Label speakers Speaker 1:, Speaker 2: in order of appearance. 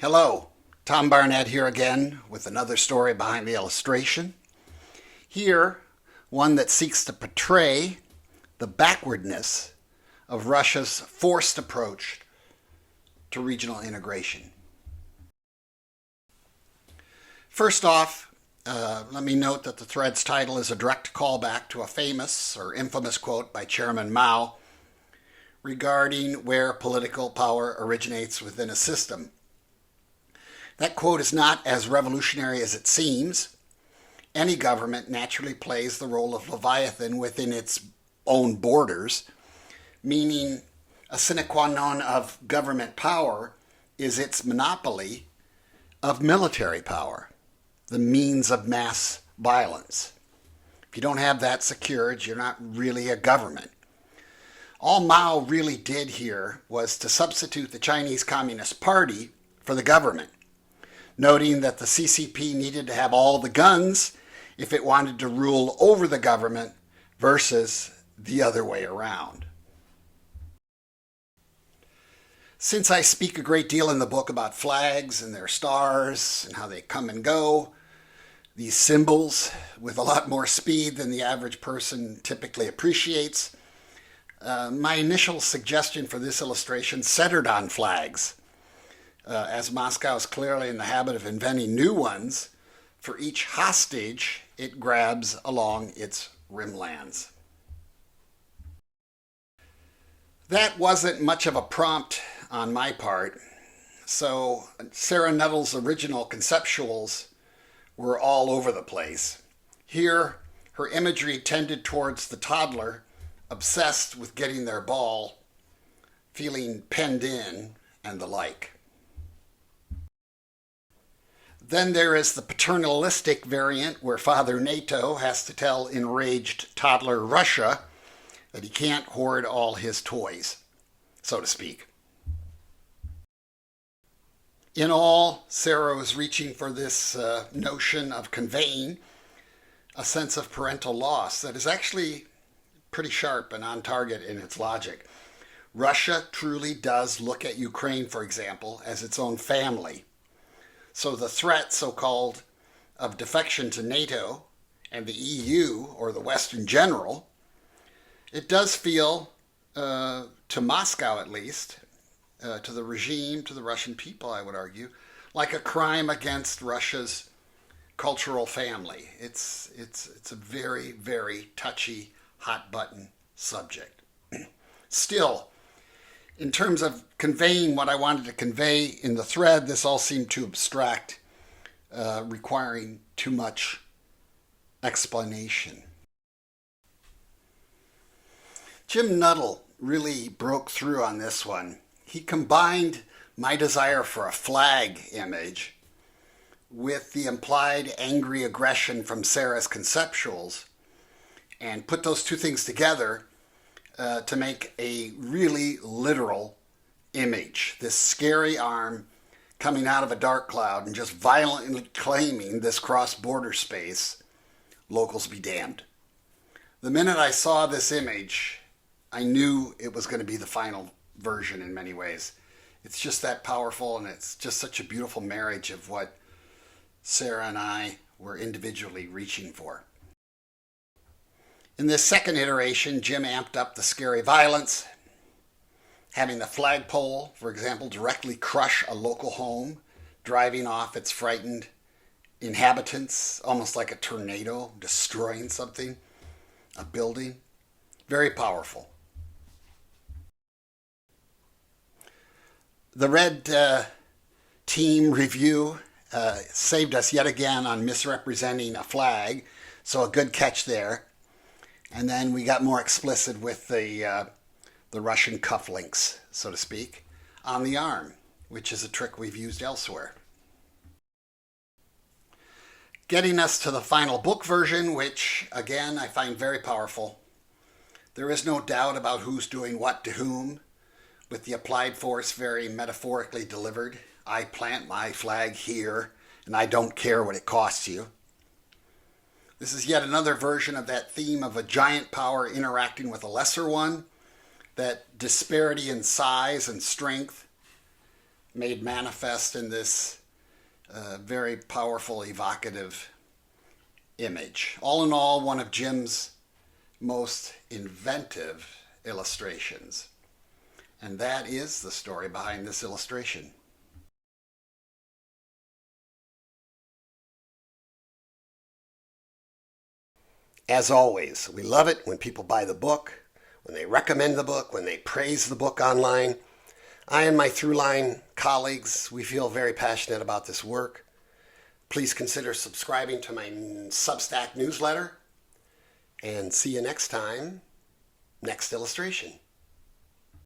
Speaker 1: Hello, Tom Barnett here again with another story behind the illustration. Here, one that seeks to portray the backwardness of Russia's forced approach to regional integration. First off, let me note that the thread's title is a direct callback to a famous or infamous quote by Chairman Mao regarding where political power originates within a system. That quote is not as revolutionary as it seems. Any government naturally plays the role of Leviathan within its own borders, meaning a sine qua non of government power is its monopoly of military power, the means of mass violence. If you don't have that secured, you're not really a government. All Mao really did here was to substitute the Chinese Communist Party for the government, noting that the CCP needed to have all the guns if it wanted to rule over the government versus the other way around. Since I speak a great deal in the book about flags and their stars and how they come and go, these symbols with a lot more speed than the average person typically appreciates, my initial suggestion for this illustration centered on flags. As Moscow is clearly in the habit of inventing new ones for each hostage it grabs along its rimlands. That wasn't much of a prompt on my part, so Sarah Nuttall's original conceptuals were all over the place. Here, her imagery tended towards the toddler obsessed with getting their ball, feeling penned in, and the like. Then there is the paternalistic variant where Father NATO has to tell enraged toddler Russia that he can't hoard all his toys, so to speak. In all, Sarah was reaching for this notion of conveying a sense of parental loss that is actually pretty sharp and on target in its logic. Russia truly does look at Ukraine, for example, as its own family. So the threat, so-called, of defection to NATO and the EU, or the West in general, it does feel, to Moscow at least, to the regime, to the Russian people, I would argue, like a crime against Russia's cultural family. It's a very, very touchy, hot-button subject. Still, in terms of conveying what I wanted to convey in the thread, this all seemed too abstract, requiring too much explanation. Jim Nuttall really broke through on this one. He combined my desire for a flag image with the implied angry aggression from Sarah's conceptuals and put those two things together to make a really literal image. This scary arm coming out of a dark cloud and just violently claiming this cross-border space, locals be damned. The minute I saw this image, I knew it was going to be the final version in many ways. It's just that powerful, and it's just such a beautiful marriage of what Sarah and I were individually reaching for. In this second iteration, Jim amped up the scary violence, having the flagpole, for example, directly crush a local home, driving off its frightened inhabitants, almost like a tornado, destroying something, a building. Very powerful. The Red Team review saved us yet again on misrepresenting a flag, so a good catch there. And then we got more explicit with the Russian cufflinks, so to speak, on the arm, which is a trick we've used elsewhere. Getting us to the final book version, which, again, I find very powerful. There is no doubt about who's doing what to whom, with the applied force very metaphorically delivered. I plant my flag here, and I don't care what it costs you. This is yet another version of that theme of a giant power interacting with a lesser one, that disparity in size and strength made manifest in this very powerful, evocative image. All in all, one of Jim's most inventive illustrations. And that is the story behind this illustration. As always, we love it when people buy the book, when they recommend the book, when they praise the book online. I and my Throughline colleagues, we feel very passionate about this work. Please consider subscribing to my Substack newsletter. And see you next time, next illustration.